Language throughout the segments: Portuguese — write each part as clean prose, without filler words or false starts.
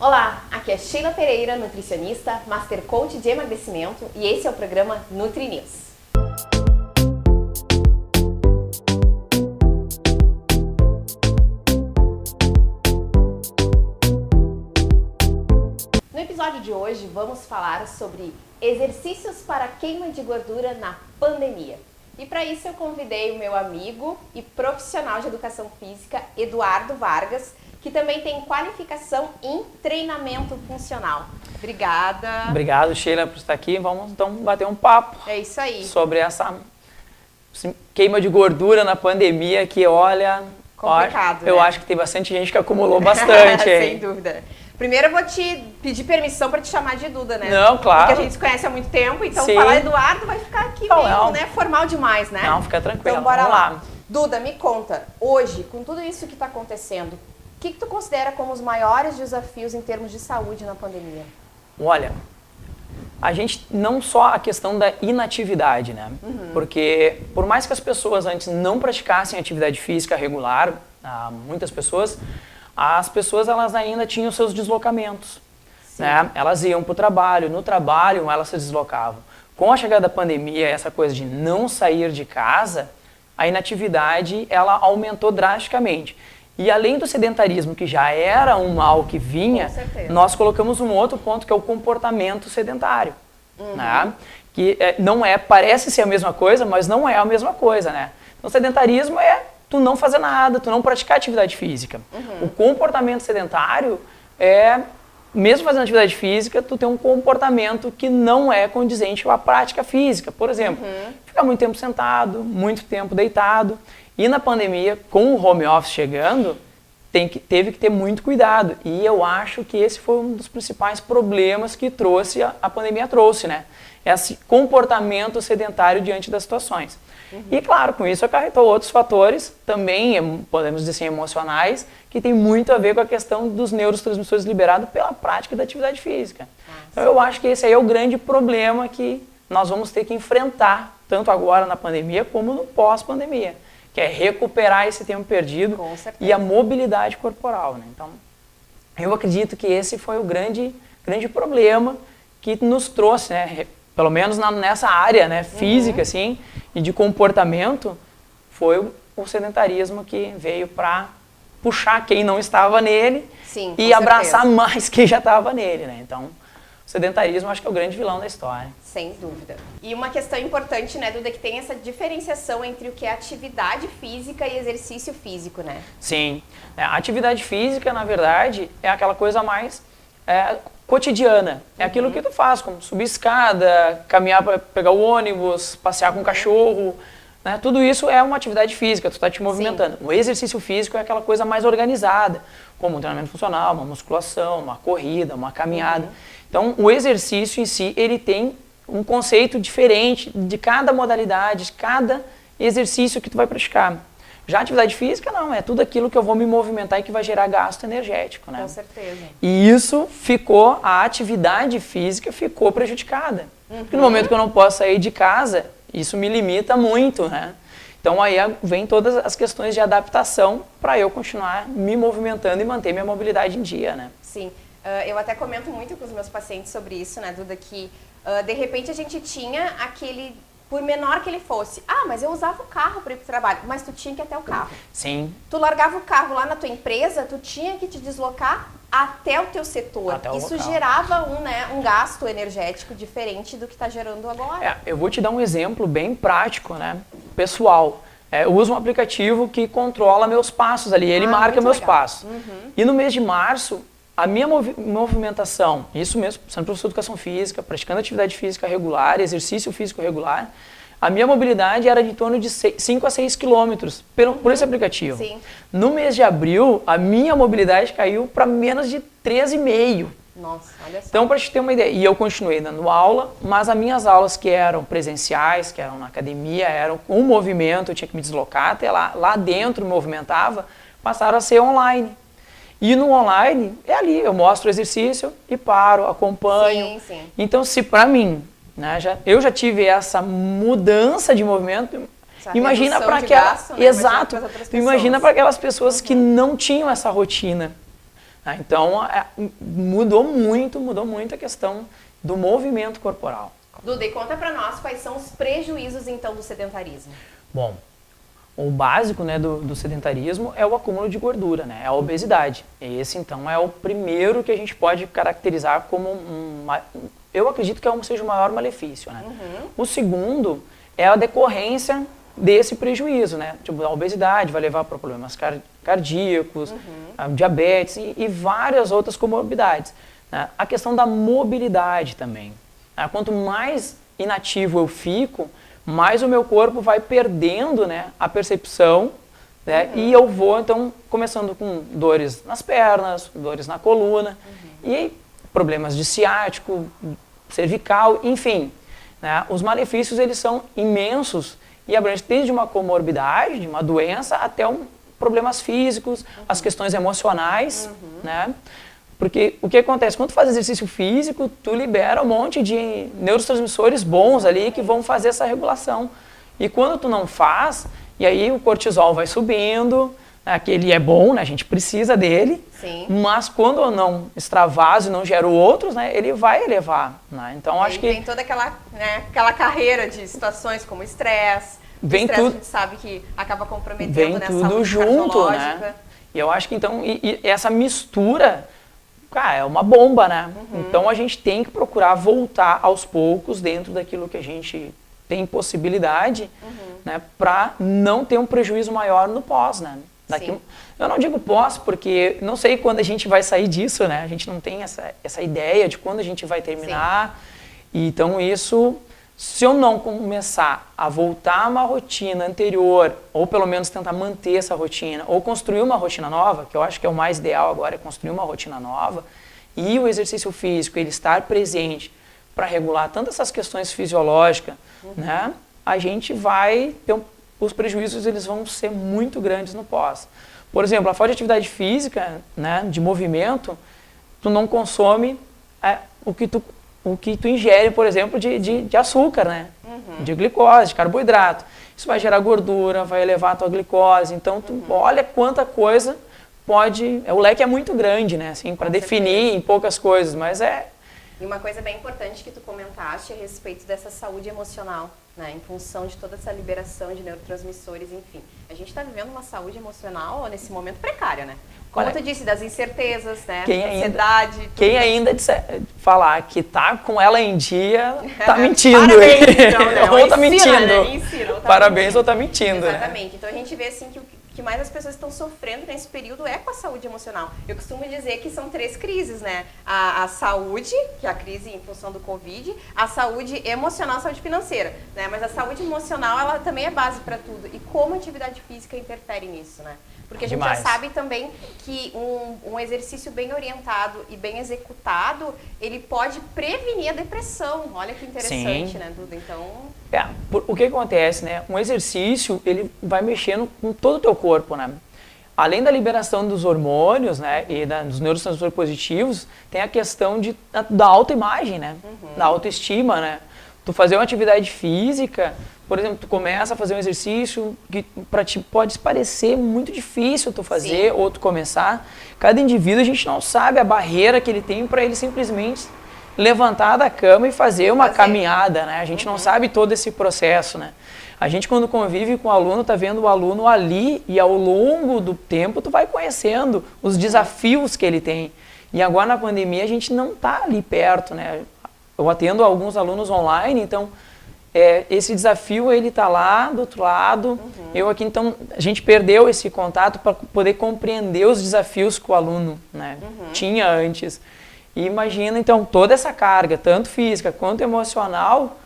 Olá, aqui é Sheila Pereira, nutricionista, Master Coach de emagrecimento e esse é o programa Nutri News. No episódio de hoje vamos falar sobre exercícios para queima de gordura na pandemia. E para isso eu convidei o meu amigo e profissional de educação física, Eduardo Vargas, que também tem qualificação em treinamento funcional. Obrigada. Obrigado, Sheila, por estar aqui. Vamos então bater um papo. É isso aí. Sobre essa queima de gordura na pandemia que, olha... Complicado, eu né? acho que tem bastante gente que acumulou bastante. Sem dúvida. Primeiro eu vou te pedir permissão para te chamar de Duda, né? Não, claro. Porque a gente se conhece há muito tempo, então Sim. falar Eduardo vai ficar aqui Não, meio, não. né, formal demais, né? Não, fica tranquilo. Então bora Vamos lá. lá. Duda, me conta, hoje, com tudo isso que está acontecendo, o que tu considera como os maiores desafios em termos de saúde na pandemia? Olha, a gente não só a questão da inatividade, né? Porque por mais que as pessoas antes não praticassem atividade física regular, muitas pessoas, as pessoas elas ainda tinham seus deslocamentos, né? Elas iam para o trabalho, no trabalho elas se deslocavam. Com a chegada da pandemia, essa coisa de não sair de casa, a inatividade ela aumentou drasticamente. E além do sedentarismo, que já era um mal que vinha, nós colocamos um outro ponto que é o comportamento sedentário, né? Que não é, parece ser a mesma coisa, mas não é a mesma coisa, né? Então, o sedentarismo é tu não fazer nada, tu não praticar atividade física. O comportamento sedentário é, mesmo fazendo atividade física, tu tem um comportamento que não é condizente à prática física. Por exemplo, ficar muito tempo sentado, muito tempo deitado. E na pandemia, com o home office chegando, teve que ter muito cuidado. E eu acho que esse foi um dos principais problemas que a pandemia trouxe, né? Esse comportamento sedentário diante das situações. E claro, com isso acarretou outros fatores, também podemos dizer assim, emocionais, que tem muito a ver com a questão dos neurotransmissores liberados pela prática da atividade física. Então eu acho que esse aí é o grande problema que nós vamos ter que enfrentar, tanto agora na pandemia como no pós-pandemia, que é recuperar esse tempo perdido e a mobilidade corporal, né? Então, eu acredito que esse foi o grande problema que nos trouxe, né? Pelo menos nessa área, né, física, assim, e de comportamento, foi o sedentarismo que veio para puxar quem não estava nele e abraçar mais quem já estava nele, né? Então, o sedentarismo acho que é o grande vilão da história. Sem dúvida. E uma questão importante, né, Duda, que tem essa diferenciação entre o que é atividade física e exercício físico, né? Sim. A atividade física, na verdade, é aquela coisa mais cotidiana. É aquilo que tu faz, como subir escada, caminhar para pegar o ônibus, passear com o cachorro, né? Tudo isso é uma atividade física, tu está te movimentando. O exercício físico é aquela coisa mais organizada, como um treinamento funcional, uma musculação, uma corrida, uma caminhada. Então, o exercício em si, ele tem um conceito diferente de cada modalidade, de cada exercício que tu vai praticar. Já a atividade física, não, é tudo aquilo que eu vou me movimentar e que vai gerar gasto energético, né? Com certeza. E isso a atividade física ficou prejudicada. Porque no momento que eu não posso sair de casa, isso me limita muito, né? Então aí vem todas as questões de adaptação para eu continuar me movimentando e manter minha mobilidade em dia, né? Sim. Eu até comento muito com os meus pacientes sobre isso, né, Duda, que de repente a gente tinha aquele, por menor que ele fosse, mas eu usava o carro para ir para o trabalho, mas tu tinha que ir até o carro. Sim. Tu largava o carro lá na tua empresa, tu tinha que te deslocar até o teu setor. Isso gerava um gasto energético diferente do que está gerando agora. Eu vou te dar um exemplo bem prático, né, pessoal. Eu uso um aplicativo que controla meus passos ali, ele marca meus passos. E no mês de março, a minha movimentação, isso mesmo, sendo professor de educação física, praticando atividade física regular, exercício físico regular, a minha mobilidade era de torno de 5 a 6 quilômetros por esse aplicativo. Sim. No mês de abril, a minha mobilidade caiu para menos de 13,5. Nossa, olha só. Então, para te ter uma ideia, e eu continuei dando aula, mas as minhas aulas que eram presenciais, que eram na academia, eram com movimento, eu tinha que me deslocar até lá dentro me movimentava, passaram a ser online. E no online, é ali, eu mostro o exercício e paro, acompanho. Sim. Então, se para mim, né, eu já tive essa mudança de movimento, imagina para aquelas, gasto, né? imagina para aquelas pessoas que não tinham essa rotina. Né? Então, mudou muito a questão do movimento corporal. Duda, e conta pra nós quais são os prejuízos, então, do sedentarismo. Bom, o básico, né, do sedentarismo é o acúmulo de gordura, né, é a obesidade. Esse, então, é o primeiro que a gente pode caracterizar como eu acredito que seja o maior malefício, né. O segundo é a decorrência desse prejuízo, né, tipo, a obesidade vai levar para problemas cardíacos, diabetes e várias outras comorbidades. Né. A questão da mobilidade também. Quanto mais inativo eu fico, mais o meu corpo vai perdendo, né, a percepção, né, e eu vou, então, começando com dores nas pernas, dores na coluna, e problemas de ciático, cervical, enfim. Né, os malefícios, eles são imensos e abrangem desde uma comorbidade, de uma doença, até problemas físicos, as questões emocionais, né? Porque o que acontece? Quando tu faz exercício físico, tu libera um monte de neurotransmissores bons ali que vão fazer essa regulação. E quando tu não faz, e aí o cortisol vai subindo, né, que ele é bom, né, a gente precisa dele, Sim. mas quando eu não extravaso e não gero outros, né, ele vai elevar. Né? Então acho que... Tem toda aquela carreira de situações como estresse. Vem estresse tudo, a gente sabe que acaba comprometendo, vem né, a tudo saúde junto, cardiológica. né? E eu acho que então, e essa mistura... Cara, é uma bomba, né? Então a gente tem que procurar voltar aos poucos dentro daquilo que a gente tem possibilidade, né? Para não ter um prejuízo maior no pós, né? Eu não digo pós porque não sei quando a gente vai sair disso, né? A gente não tem essa ideia de quando a gente vai terminar. Então isso, se eu não começar a voltar a uma rotina anterior, ou pelo menos tentar manter essa rotina, ou construir uma rotina nova, que eu acho que é o mais ideal agora, é construir uma rotina nova, e o exercício físico, ele estar presente para regular tantas essas questões fisiológicas, né, a gente vai ter os prejuízos, eles vão ser muito grandes no pós. Por exemplo, a falta de atividade física, né, de movimento, tu não consome o que tu ingere, por exemplo, de açúcar, né? De glicose, de carboidrato. Isso vai gerar gordura, vai elevar a tua glicose. Então, tu olha quanta coisa pode... O leque é muito grande, né? Assim, para definir em poucas coisas, mas E uma coisa bem importante que tu comentaste a respeito dessa saúde emocional, né? Em função de toda essa liberação de neurotransmissores, enfim. A gente está vivendo uma saúde emocional, nesse momento, precária, né? Como tu disse, das incertezas, né? Ansiedade. Quem ainda falar que tá com ela em dia, tá mentindo. Parabéns, então, né? Ou tá mentindo. Né? Ensina, Parabéns ou tá mentindo. Exatamente. Né? Então a gente vê assim que o que mais as pessoas estão sofrendo nesse período é com a saúde emocional. Eu costumo dizer que são 3 crises, né? A saúde, que é a crise em função do Covid, a saúde emocional, a saúde financeira, né? Mas a saúde emocional, ela também é base para tudo. E como a atividade física interfere nisso, né? Porque a gente já sabe também que um exercício bem orientado e bem executado, ele pode prevenir a depressão. Olha que interessante, né, Duda? Então... o que acontece, né? Um exercício, ele vai mexendo com todo o teu corpo, né? Além da liberação dos hormônios, né, e dos neurotransmissores positivos, tem a questão da autoimagem, né? Da autoestima, né? Tu fazer uma atividade física, por exemplo, tu começa a fazer um exercício que para ti pode parecer muito difícil tu fazer ou tu começar. Cada indivíduo, a gente não sabe a barreira que ele tem para ele simplesmente levantar da cama e fazer uma caminhada, né? A gente não sabe todo esse processo, né? A gente, quando convive com o aluno, tá vendo o aluno ali e ao longo do tempo tu vai conhecendo os desafios que ele tem. E agora na pandemia a gente não tá ali perto, né? Eu atendo alguns alunos online, então esse desafio ele tá lá do outro lado. Eu aqui, então, a gente perdeu esse contato para poder compreender os desafios que o aluno, né, tinha antes. E imagina, então, toda essa carga, tanto física quanto emocional,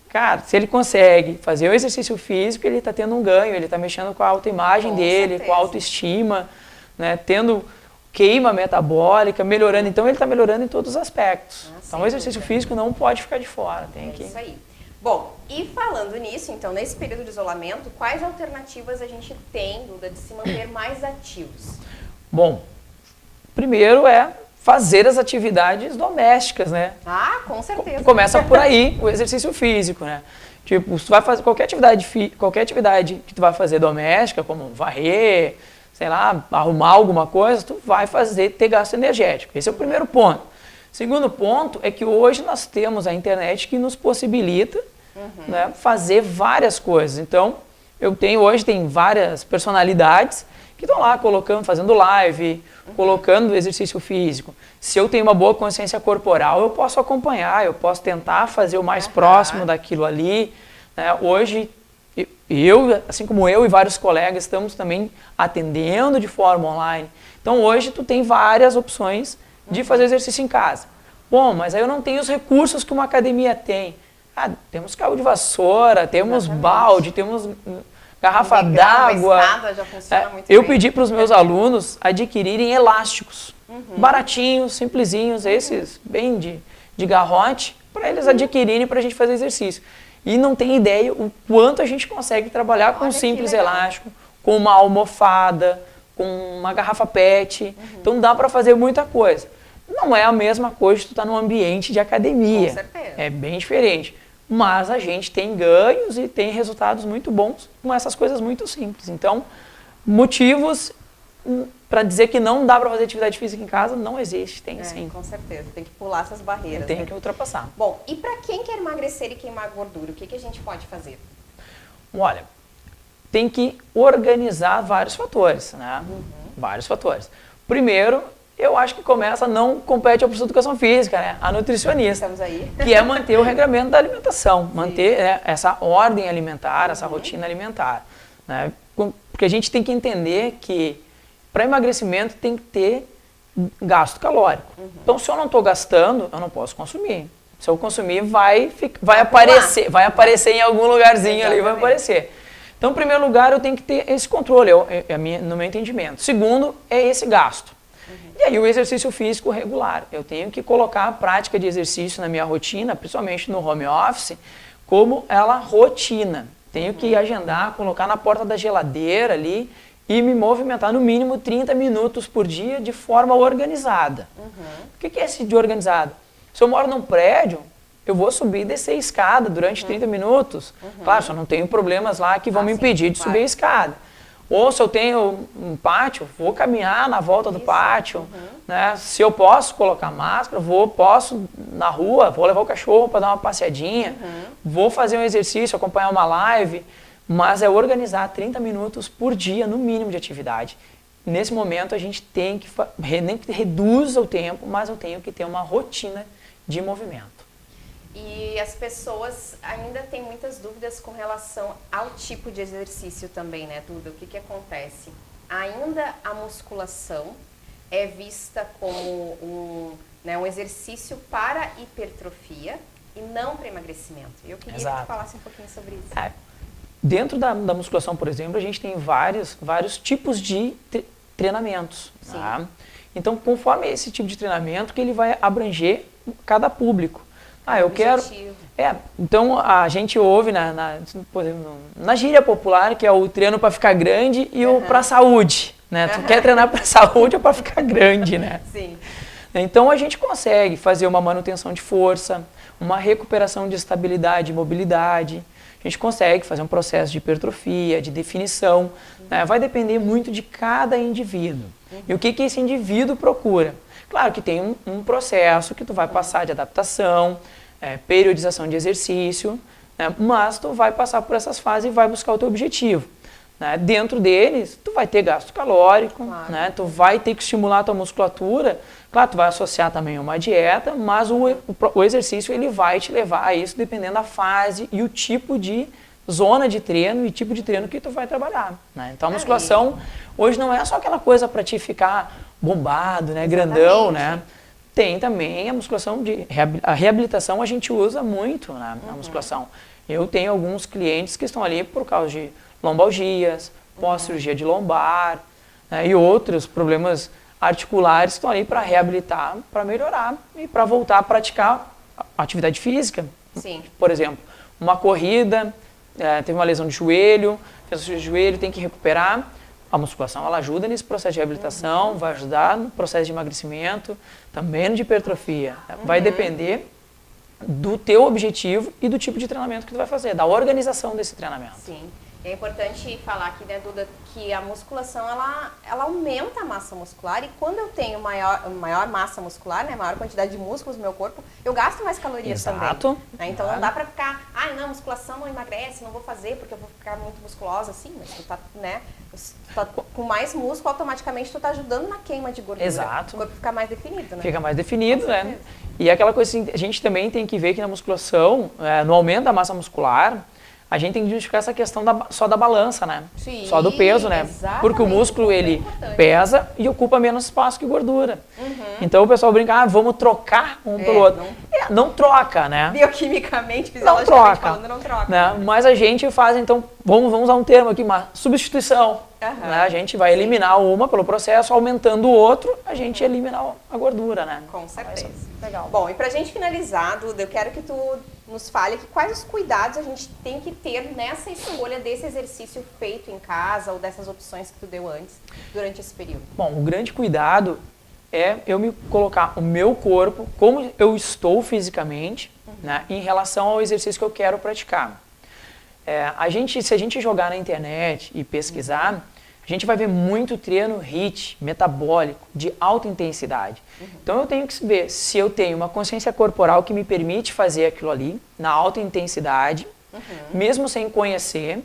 cara, se ele consegue fazer o exercício físico, ele está tendo um ganho, ele está mexendo com a autoimagem dele, com a autoestima, né, tendo queima metabólica, melhorando. Então, ele está melhorando em todos os aspectos. Então, o exercício físico não pode ficar de fora. Tem que... Isso aí. Bom, e falando nisso, então, nesse período de isolamento, quais alternativas a gente tem, Duda, de se manter mais ativos? Bom, primeiro fazer as atividades domésticas, né? Ah, com certeza. Começa por aí o exercício físico, né? Tipo, se tu vai fazer qualquer atividade que tu vai fazer doméstica, como varrer, sei lá, arrumar alguma coisa, tu vai ter gasto energético. Esse é o primeiro ponto. Segundo ponto é que hoje nós temos a internet que nos possibilita né, fazer várias coisas. Então, hoje tem várias personalidades que estão lá colocando, fazendo live, colocando exercício físico. Se eu tenho uma boa consciência corporal, eu posso acompanhar, eu posso tentar fazer o mais próximo daquilo ali. Né? Hoje, assim como eu e vários colegas, estamos também atendendo de forma online. Então, hoje, tu tem várias opções de fazer exercício em casa. Bom, mas aí eu não tenho os recursos que uma academia tem. Temos cabo de vassoura, temos balde, temos garrafa d'água. Eu pedi para os meus alunos adquirirem elásticos, baratinhos, simplesinhos, esses bem de garrote, para eles adquirirem para a gente fazer exercício. E não tem ideia o quanto a gente consegue trabalhar com um simples elástico, com uma almofada, com uma garrafa PET. Então dá para fazer muita coisa. Não é a mesma coisa que tu estar num ambiente de academia. Com certeza. É bem diferente. Mas a gente tem ganhos e tem resultados muito bons com essas coisas muito simples. Então, motivos para dizer que não dá para fazer atividade física em casa não existe, tem sim. Com certeza, tem que pular essas barreiras. Tem que ultrapassar. Bom, e para quem quer emagrecer e queimar gordura, o que a gente pode fazer? Olha, tem que organizar vários fatores, né? Vários fatores. Primeiro, eu acho que começa, não compete ao professor de educação física, né? A nutricionista. Estamos aí. Que é manter o regramento da alimentação, manter essa ordem alimentar, essa rotina alimentar. Né? Porque a gente tem que entender que para emagrecimento tem que ter gasto calórico. Então, se eu não estou gastando, eu não posso consumir. Se eu consumir, vai aparecer em algum lugarzinho ali, vai aparecer. Então, em primeiro lugar, eu tenho que ter esse controle, no meu entendimento. Segundo, é esse gasto. E aí o exercício físico regular. Eu tenho que colocar a prática de exercício na minha rotina, principalmente no home office, como ela rotina. Tenho que agendar, colocar na porta da geladeira ali e me movimentar no mínimo 30 minutos por dia de forma organizada. O que é esse de organizado? Se eu moro num prédio, eu vou subir e descer a escada durante 30 minutos. Claro, só não tenho problemas lá que vão me impedir de subir a escada. Ou se eu tenho um pátio, vou caminhar na volta do pátio. Né? Se eu posso colocar máscara, posso na rua, vou levar o cachorro para dar uma passeadinha, vou fazer um exercício, acompanhar uma live, mas é organizar 30 minutos por dia, no mínimo, de atividade. Nesse momento, a gente tem que, nem que reduza o tempo, mas eu tenho que ter uma rotina de movimento. E as pessoas ainda têm muitas dúvidas com relação ao tipo de exercício também, né, Duda? O que acontece? Ainda a musculação é vista como um exercício para hipertrofia e não para emagrecimento. Eu queria que tu falasse um pouquinho sobre isso. Dentro da musculação, por exemplo, a gente tem vários tipos de treinamentos. Tá? Então, conforme esse tipo de treinamento, que ele vai abranger cada público. Eu quero... Então, a gente ouve na gíria popular, que é o treino para ficar grande e o para saúde. Né? Tu quer treinar para saúde ou para ficar grande, né? Sim. Então, a gente consegue fazer uma manutenção de força, uma recuperação de estabilidade e mobilidade. A gente consegue fazer um processo de hipertrofia, de definição. Né? Vai depender muito de cada indivíduo. E o que esse indivíduo procura? Claro que tem um processo que tu vai passar de adaptação, periodização de exercício, né? Mas tu vai passar por essas fases e vai buscar o teu objetivo. Né? Dentro deles, tu vai ter gasto calórico, né? Tu vai ter que estimular a tua musculatura. Claro, tu vai associar também uma dieta, mas o exercício ele vai te levar a isso dependendo da fase e o tipo de zona de treino e tipo de treino que tu vai trabalhar. Né? Então a musculação hoje não é só aquela coisa para te ficar bombado, né? Grandão, né? Tem também a musculação a reabilitação a gente usa muito, né? Na musculação. Eu tenho alguns clientes que estão ali por causa de lombalgias, pós-cirurgia de lombar, né? E outros problemas articulares que estão ali para reabilitar, para melhorar e para voltar a praticar atividade física. Sim. Por exemplo, uma corrida, teve uma lesão de joelho, fez o joelho, tem que recuperar. A musculação ela ajuda nesse processo de reabilitação, vai ajudar no processo de emagrecimento, também no de hipertrofia. Vai depender do teu objetivo e do tipo de treinamento que tu vai fazer, da organização desse treinamento. Sim. É importante falar aqui, né, Duda, que a musculação, ela aumenta a massa muscular, e quando eu tenho maior massa muscular, né, maior quantidade de músculos no meu corpo, eu gasto mais calorias também. Né? Então não dá pra ficar, não, musculação não emagrece, não vou fazer porque eu vou ficar muito musculosa, assim, mas tu tá, né, com mais músculo, automaticamente tu tá ajudando na queima de gordura. Exato. O corpo fica mais definido, né? Fica mais definido, né? E aquela coisa assim, a gente também tem que ver que na musculação, no aumento da massa muscular, a gente tem que justificar essa questão só da balança, né? Sim, só do peso, né? Exatamente. Porque o músculo, ele pesa e ocupa menos espaço que gordura. Então o pessoal brinca, vamos trocar um pelo outro. Não troca, né? Bioquimicamente, fisiologicamente falando, não troca. Né? Mas a gente faz, então, vamos usar um termo aqui, uma substituição. Né? A gente vai eliminar uma pelo processo, aumentando o outro, a gente elimina a gordura, né? Com certeza. Legal. Bom, e pra gente finalizar, Duda, eu quero que tu nos fale aqui quais os cuidados a gente tem que ter nessa escolha desse exercício feito em casa ou dessas opções que tu deu antes, durante esse período. Bom, o grande cuidado é eu me colocar o meu corpo, como eu estou fisicamente, né, em relação ao exercício que eu quero praticar. Se a gente jogar na internet e pesquisar, a gente vai ver muito treino HIIT, metabólico, de alta intensidade. Então eu tenho que ver se eu tenho uma consciência corporal que me permite fazer aquilo ali, na alta intensidade, mesmo sem conhecer.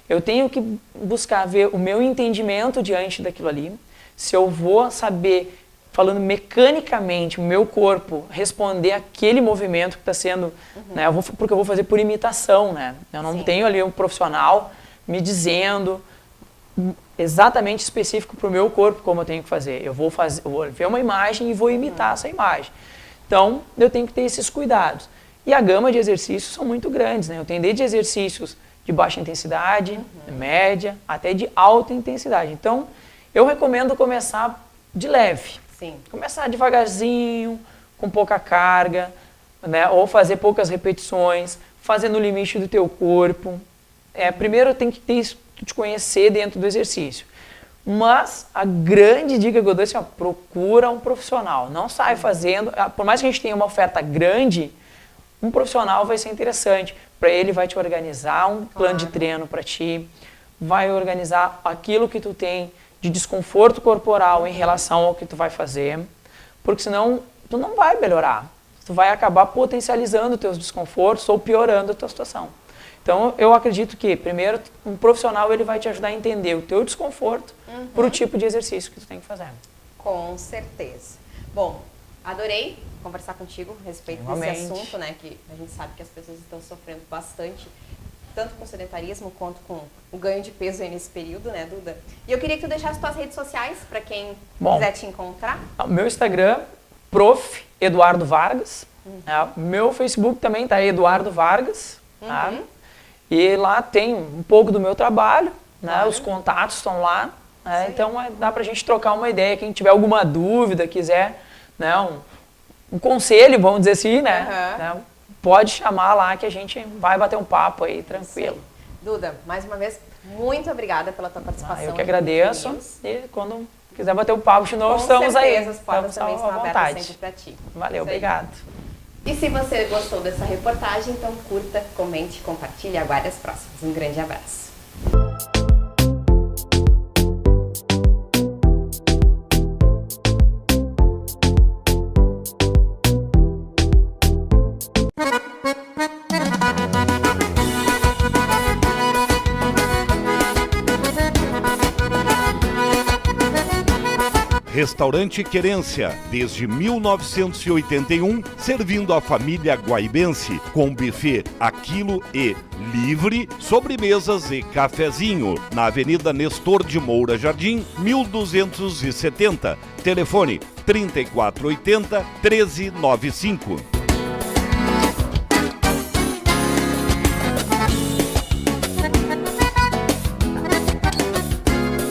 Eu tenho que buscar ver o meu entendimento diante daquilo ali, se eu vou saber, falando mecanicamente, o meu corpo responder aquele movimento que está sendo, né, porque eu vou fazer por imitação, né? Eu não tenho ali um profissional me dizendo exatamente específico para o meu corpo como eu tenho que fazer. Eu vou ver uma imagem e vou imitar essa imagem. Então, eu tenho que ter esses cuidados. E a gama de exercícios são muito grandes, né? Eu tenho desde exercícios de baixa intensidade, média, até de alta intensidade. Então, eu recomendo começar de leve. Sim. Começar devagarzinho, com pouca carga, né? Ou fazer poucas repetições, fazer no limite do teu corpo. Primeiro tem que te conhecer dentro do exercício. Mas a grande dica que eu dou é assim, procura um profissional. Não sai fazendo, por mais que a gente tenha uma oferta grande, um profissional vai ser interessante. Para ele vai te organizar um plano de treino para ti, vai organizar aquilo que tu tem de desconforto corporal em relação ao que tu vai fazer, porque senão tu não vai melhorar. Tu vai acabar potencializando os teus desconfortos ou piorando a tua situação. Então, eu acredito que, primeiro, um profissional ele vai te ajudar a entender o teu desconforto para o tipo de exercício que tu tem que fazer. Com certeza. Bom, adorei conversar contigo a respeito desse assunto, né? Que a gente sabe que as pessoas estão sofrendo bastante, tanto com o sedentarismo quanto com o ganho de peso aí nesse período, né, Duda? E eu queria que tu deixasse tuas redes sociais para quem quiser te encontrar. Meu Instagram, Prof. Eduardo Vargas. Meu Facebook também tá Eduardo Vargas. E lá tem um pouco do meu trabalho, né? Os contatos estão lá. Então dá pra gente trocar uma ideia. Quem tiver alguma dúvida, quiser, né, um conselho, vamos dizer assim, né? Pode chamar lá que a gente vai bater um papo aí, tranquilo. Duda, mais uma vez, muito obrigada pela tua participação. Eu que agradeço. E quando quiser bater um papo de novo, estamos aí. As portas também estão abertas sempre para ti. Valeu, obrigado. E se você gostou dessa reportagem, então curta, comente, compartilhe e aguarde as próximas. Um grande abraço. Restaurante Querência, desde 1981, servindo a família guaibense, com buffet a quilo e livre, sobremesas e cafezinho, na Avenida Nestor de Moura Jardim, 1270. Telefone 3480-1395.